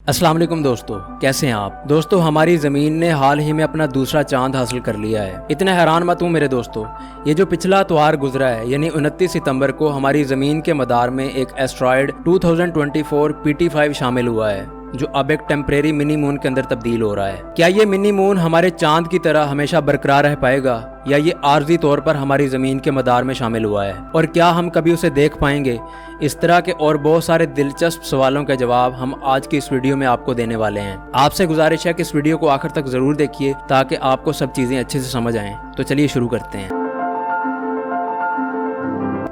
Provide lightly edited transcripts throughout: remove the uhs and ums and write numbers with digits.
अस्सलाम वालेकुम दोस्तों, कैसे हैं आप। दोस्तों, हमारी ज़मीन ने हाल ही में अपना दूसरा चांद हासिल कर लिया है। इतने हैरान मत हूँ मेरे दोस्तों, ये जो पिछला इतवार गुजरा है यानी 29 सितंबर को हमारी ज़मीन के मदार में एक एस्ट्रॉयड 2024 PT5 शामिल हुआ है, जो अब एक टेम्परेरी मिनी मून के अंदर तब्दील हो रहा है। क्या ये मिनी मून हमारे चांद की तरह हमेशा बरकरार रह पाएगा या ये आर्जी तौर पर हमारी ज़मीन के मदार में शामिल हुआ है, और क्या हम कभी उसे देख पाएंगे? इस तरह के और बहुत सारे दिलचस्प सवालों के जवाब हम आज की इस वीडियो में आपको देने वाले हैं। आपसे गुजारिश है कि इस वीडियो को आखिर तक ज़रूर देखिए ताकि आपको सब चीज़ें अच्छे से समझ आएँ। तो चलिए शुरू करते हैं।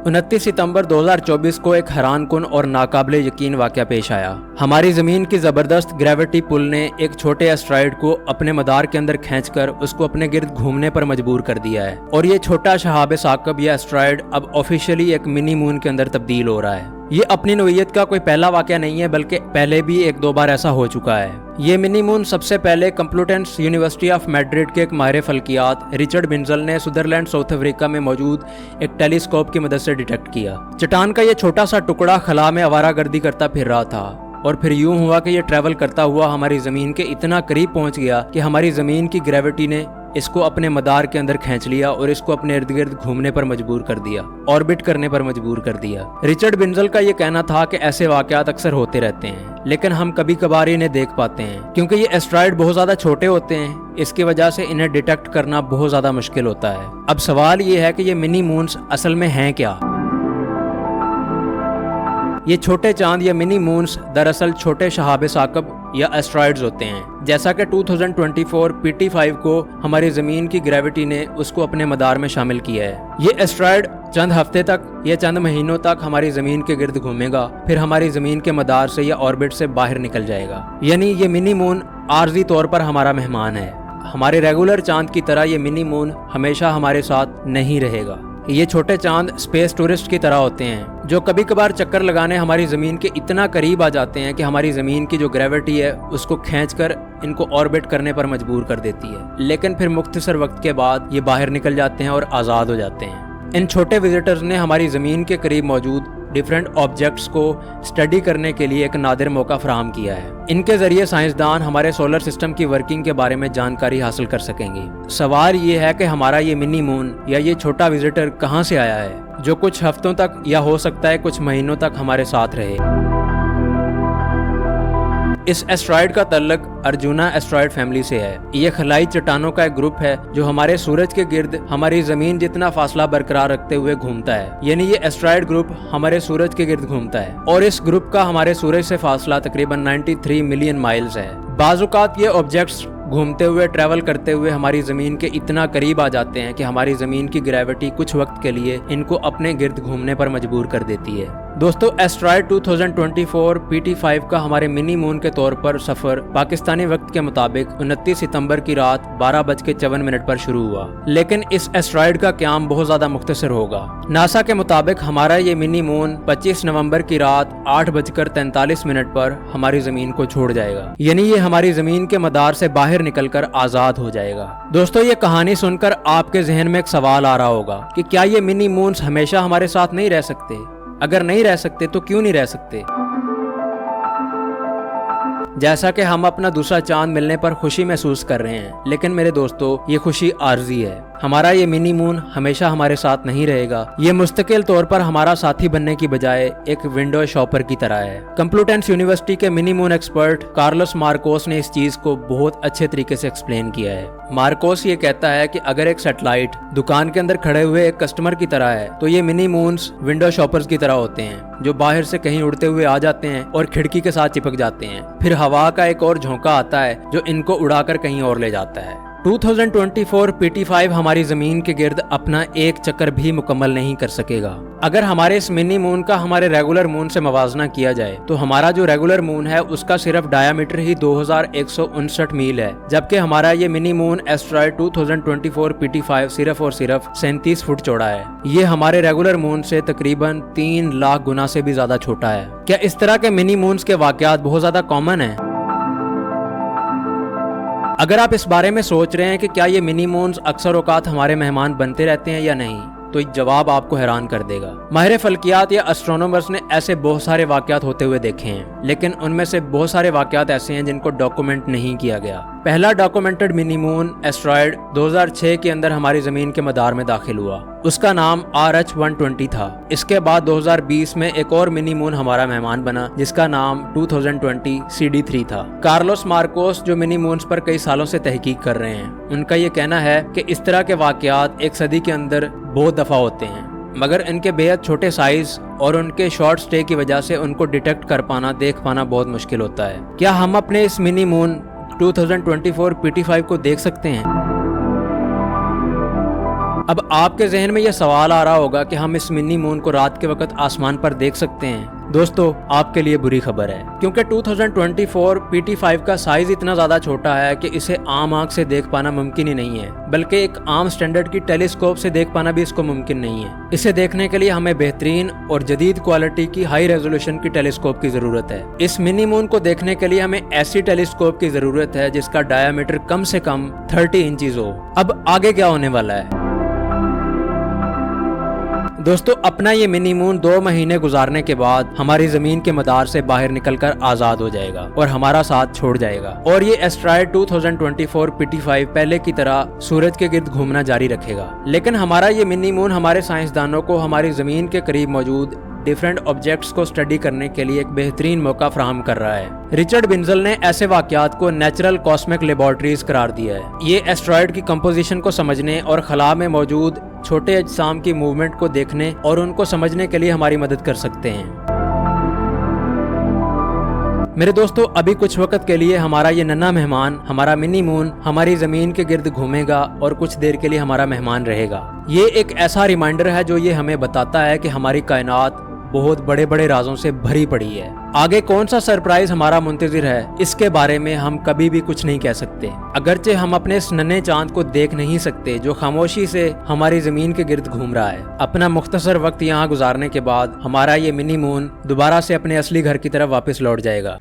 29 सितंबर 2024 को एक हैरानकुन और नाकाबिले यकीन वाक़या पेश आया। हमारी ज़मीन की ज़बरदस्त ग्रेविटी पुल ने एक छोटे एस्ट्रॉयड को अपने मदार के अंदर खींचकर उसको अपने गिर्द घूमने पर मजबूर कर दिया है, और ये छोटा शहाब साकब या एस्ट्रॉयड अब ऑफिशियली एक मिनी मून के अंदर तब्दील हो रहा है। ये अपनी नौइयत का कोई पहला वाक़या नहीं है, बल्कि पहले भी एक दो बार ऐसा हो चुका है। ये मिनी मून सबसे पहले कंप्लूटेंस यूनिवर्सिटी ऑफ मैड्रिड के एक माहिर फल्कियात रिचर्ड बिंजल ने सुदरलैंड साउथ अफ्रीका में मौजूद एक टेलीस्कोप की मदद से डिटेक्ट किया। चट्टान का ये छोटा सा टुकड़ा खला में आवारागर्दी करता फिर रहा था, और फिर यूं हुआ कि ये ट्रैवल करता हुआ हमारी ज़मीन के इतना करीब पहुंच गया कि हमारी ज़मीन की ग्रेविटी ने इसको अपने मदार के अंदर खींच लिया और इसको अपने इर्द गिर्द घूमने पर मजबूर कर दिया, ऑर्बिट करने पर मजबूर कर दिया। रिचर्ड बिंजल का ये कहना था कि ऐसे वाकयात अक्सर होते रहते हैं, लेकिन हम कभी कभार इन्हें देख पाते हैं। क्योंकि ये एस्ट्रॉयड बहुत ज़्यादा छोटे होते हैं, इसकी वजह से इन्हें डिटेक्ट करना बहुत ज़्यादा मुश्किल होता है। अब सवाल ये है कि ये मिनी मून्स असल में हैं क्या? ये छोटे चांद या मिनी मून्स दरअसल छोटे शहाब साकब या एस्ट्रॉयड्स होते हैं। जैसा कि 2024 PT5 को हमारी ज़मीन की ग्रेविटी ने उसको अपने मदार में शामिल किया है। ये एस्ट्रॉयड चंद हफ्ते तक या चंद महीनों तक हमारी ज़मीन के गिर्द घूमेगा, फिर हमारी ज़मीन के मदार से या ऑर्बिट से बाहर निकल जाएगा। यानी ये मिनी मून आर्जी तौर पर हमारा मेहमान है। हमारे रेगुलर चांद की तरह ये मिनी मून हमेशा हमारे साथ नहीं रहेगा। ये छोटे चांद स्पेस टूरिस्ट की तरह होते हैं, जो कभी कभार चक्कर लगाने हमारी ज़मीन के इतना करीब आ जाते हैं कि हमारी ज़मीन की जो ग्रेविटी है उसको खींचकर इनको ऑर्बिट करने पर मजबूर कर देती है। लेकिन फिर मुख्तसर वक्त के बाद ये बाहर निकल जाते हैं और आज़ाद हो जाते हैं। इन छोटे विजिटर्स ने हमारी ज़मीन के करीब मौजूद डिफरेंट ऑब्जेक्ट्स को स्टडी करने के लिए एक नादिर मौका फराहम किया है। इनके जरिए साइंसदान हमारे सोलर सिस्टम की वर्किंग के बारे में जानकारी हासिल कर सकेंगे। सवाल ये है कि हमारा ये मिनी मून या ये छोटा विजिटर कहाँ से आया है, जो कुछ हफ्तों तक या हो सकता है कुछ महीनों तक हमारे साथ रहे। इस एस्ट्रॉयड का तल्लुक अर्जुना एस्ट्रॉयड फैमिली से है। ये खलाई चट्टानों का एक ग्रुप है जो हमारे सूरज के गिर्द हमारी ज़मीन जितना फासला बरकरार रखते हुए घूमता है। यानी ये एस्ट्रॉयड ग्रुप हमारे सूरज के गिर्द घूमता है, और इस ग्रुप का हमारे सूरज से फासला तकरीबन 93 मिलियन माइल्स है। बाज़-औक़ात ये ऑब्जेक्ट्स घूमते हुए ट्रैवल करते हुए हमारी ज़मीन के इतना करीब आ जाते हैं कि हमारी ज़मीन की ग्रेविटी कुछ वक्त के लिए इनको अपने गिर्द घूमने पर मजबूर कर देती है। दोस्तों, एस्ट्रॉयड 2024 PT5 का हमारे मिनी मून के तौर पर सफ़र पाकिस्तानी वक्त के मुताबिक 29 सितंबर की रात 12:54 पर शुरू हुआ, लेकिन इस एस्ट्रॉयड का क़याम बहुत ज़्यादा मुख्तसर होगा। नासा के मुताबिक हमारा ये मिनी मून 25 नवंबर की रात 8:43 पर हमारी ज़मीन को छोड़ जाएगा। यानी ये हमारी ज़मीन के मदार से बाहर निकलकर आजाद हो जाएगा। दोस्तों, ये कहानी सुनकर आपके जहन में एक सवाल आ रहा होगा कि क्या ये मिनी मून्स हमेशा हमारे साथ नहीं रह सकते? अगर नहीं रह सकते तो क्यों नहीं रह सकते? जैसा कि हम अपना दूसरा चांद मिलने पर खुशी महसूस कर रहे हैं, लेकिन मेरे दोस्तों, ये खुशी आर्जी है। हमारा ये मिनी मून हमेशा हमारे साथ नहीं रहेगा। ये मुस्तकिल तौर पर हमारा साथी बनने की बजाय एक विंडो शॉपर की तरह है। कंप्लूटेंस यूनिवर्सिटी के mini moon expert Carlos Marcos ने इस चीज को बहुत अच्छे तरीके से एक्सप्लेन किया है। मार्कोस ये कहता है कि अगर एक सैटेलाइट दुकान के अंदर खड़े हुए एक कस्टमर की तरह है, तो ये मिनी मून्स विंडो शॉपर्स की तरह होते हैं, जो बाहर से कहीं उड़ते हुए आ जाते हैं और खिड़की के साथ चिपक जाते हैं। फिर हवा का एक और झोंका आता है जो इनको उड़ाकर कहीं और ले जाता है। 2024 PT5 हमारी ज़मीन के गिर्द अपना एक चक्कर भी मुकम्मल नहीं कर सकेगा। अगर हमारे इस मिनी मून का हमारे रेगुलर मून से मवाजना किया जाए, तो हमारा जो रेगुलर मून है उसका सिर्फ डायामीटर ही 2159 मील है, जबकि हमारा ये मिनी मून एस्ट्रॉयड 2024 PT5 सिर्फ और सिर्फ 37 फुट चौड़ा है। ये हमारे रेगुलर मून से तकरीबन 3 लाख गुना से भी ज्यादा छोटा है। क्या इस तरह के मिनी मून्स के वाकयात बहुत ज्यादा कॉमन है? अगर आप इस बारे में सोच रहे हैं कि क्या ये मिनी मून्स अक्सर औकात हमारे मेहमान बनते रहते हैं या नहीं, तो जवाब आपको हैरान कर देगा। माहिर फल्कियात या एस्ट्रोनॉमर्स ने ऐसे बहुत सारे वाकयात होते हुए देखे हैं, लेकिन उनमें से बहुत सारे वाकयात ऐसे हैं जिनको डॉक्यूमेंट नहीं किया गया। पहला डॉक्यूमेंटेड मिनी मून एस्ट्रॉयड 2006 के अंदर हमारी जमीन के मदार में दाखिल हुआ। उसका नाम RH-120 था। इसके बाद 2020 में एक और मिनी मून हमारा मेहमान बना जिसका नाम 2020 CD3 था। कार्लोस मार्कोस जो मिनी मून्स पर कई सालों से तहकीक कर रहे हैं, उनका ये कहना है कि इस तरह के वाकयात एक सदी के अंदर बहुत दफा होते हैं, मगर इनके बेहद छोटे साइज और उनके शॉर्ट स्टे की वजह से उनको डिटेक्ट कर पाना, देख पाना बहुत मुश्किल होता है। क्या हम अपने इस मिनी मून 2024 PT5 को देख सकते हैं? अब आपके जहन में यह सवाल आ रहा होगा कि हम इस मिनी मून को रात के वक्त आसमान पर देख सकते हैं। दोस्तों, आपके लिए बुरी खबर है, क्योंकि 2024 PT5 का साइज इतना ज्यादा छोटा है कि इसे आम आंख से देख पाना मुमकिन ही नहीं है, बल्कि एक आम स्टैंडर्ड की टेलीस्कोप से देख पाना भी इसको मुमकिन नहीं है। इसे देखने के लिए हमें बेहतरीन और जदीद क्वालिटी की हाई रेजोल्यूशन की टेलीस्कोप की जरूरत है। इस मिनी मून को देखने के लिए हमें ऐसी टेलीस्कोप की जरूरत है जिसका डायामीटर कम से कम 30 इंचेस हो। अब आगे क्या होने वाला है दोस्तों? अपना ये मिनी मून 2 महीने गुजारने के बाद हमारी जमीन के मदार से बाहर निकलकर आजाद हो जाएगा और हमारा साथ छोड़ जाएगा, और ये एस्ट्रॉयड 2024 PT5 पहले की तरह सूरज के गिर्द घूमना जारी रखेगा। लेकिन हमारा ये मिनी मून हमारे साइंसदानों को हमारी जमीन के करीब मौजूद डिफरेंट ऑब्जेक्ट्स को स्टडी करने के लिए एक बेहतरीन मौका फराहम कर रहा है। रिचर्ड बिंजल ने ऐसे वाकयात को नेचुरल कॉस्मिक लेबोरेटरीज करार दिया है। ये एस्ट्रॉयड की कंपोजिशन को समझने और खला में मौजूद छोटे अजसाम की मूवमेंट को देखने और उनको समझने के लिए हमारी मदद कर सकते हैं। मेरे दोस्तों, अभी कुछ वक्त के लिए हमारा ये नन्हा मेहमान, हमारा मिनी मून, हमारी जमीन के गिर्द घूमेगा और कुछ देर के लिए हमारा मेहमान रहेगा। ये एक ऐसा रिमाइंडर है जो ये हमें बताता है कि हमारी कायनात बहुत बड़े बड़े राजों से भरी पड़ी है। आगे कौन सा सरप्राइज हमारा मुंतजिर है, इसके बारे में हम कभी भी कुछ नहीं कह सकते। अगरचे हम अपने इस नन्हे चांद को देख नहीं सकते जो खामोशी से हमारी जमीन के गिर्द घूम रहा है। अपना मुख्तसर वक्त यहाँ गुजारने के बाद हमारा ये मिनी मून दोबारा से अपने असली घर की तरफ वापस लौट जाएगा।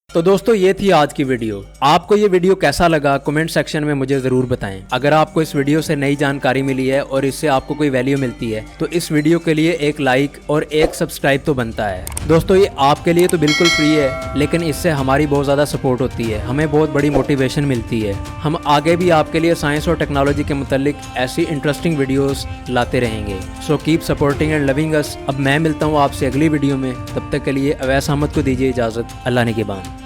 तो दोस्तों, ये थी आज की वीडियो। आपको ये वीडियो कैसा लगा कमेंट सेक्शन में मुझे जरूर बताएं। अगर आपको इस वीडियो से नई जानकारी मिली है और इससे आपको कोई वैल्यू मिलती है तो इस वीडियो के लिए एक लाइक और एक सब्सक्राइब तो बनता है। दोस्तों, ये आपके लिए तो बिल्कुल फ्री है, लेकिन इससे हमारी बहुत ज़्यादा सपोर्ट होती है, हमें बहुत बड़ी मोटिवेशन मिलती है। हम आगे भी आपके लिए साइंस और टेक्नोलॉजी के मुतालिक ऐसी इंटरेस्टिंग वीडियोस लाते रहेंगे। So keep supporting and loving अस। अब मैं मिलता हूँ आपसे अगली वीडियो में, तब तक के लिए अवैस अहमद को दीजिए इजाज़त। अल्लाह ने के बाद।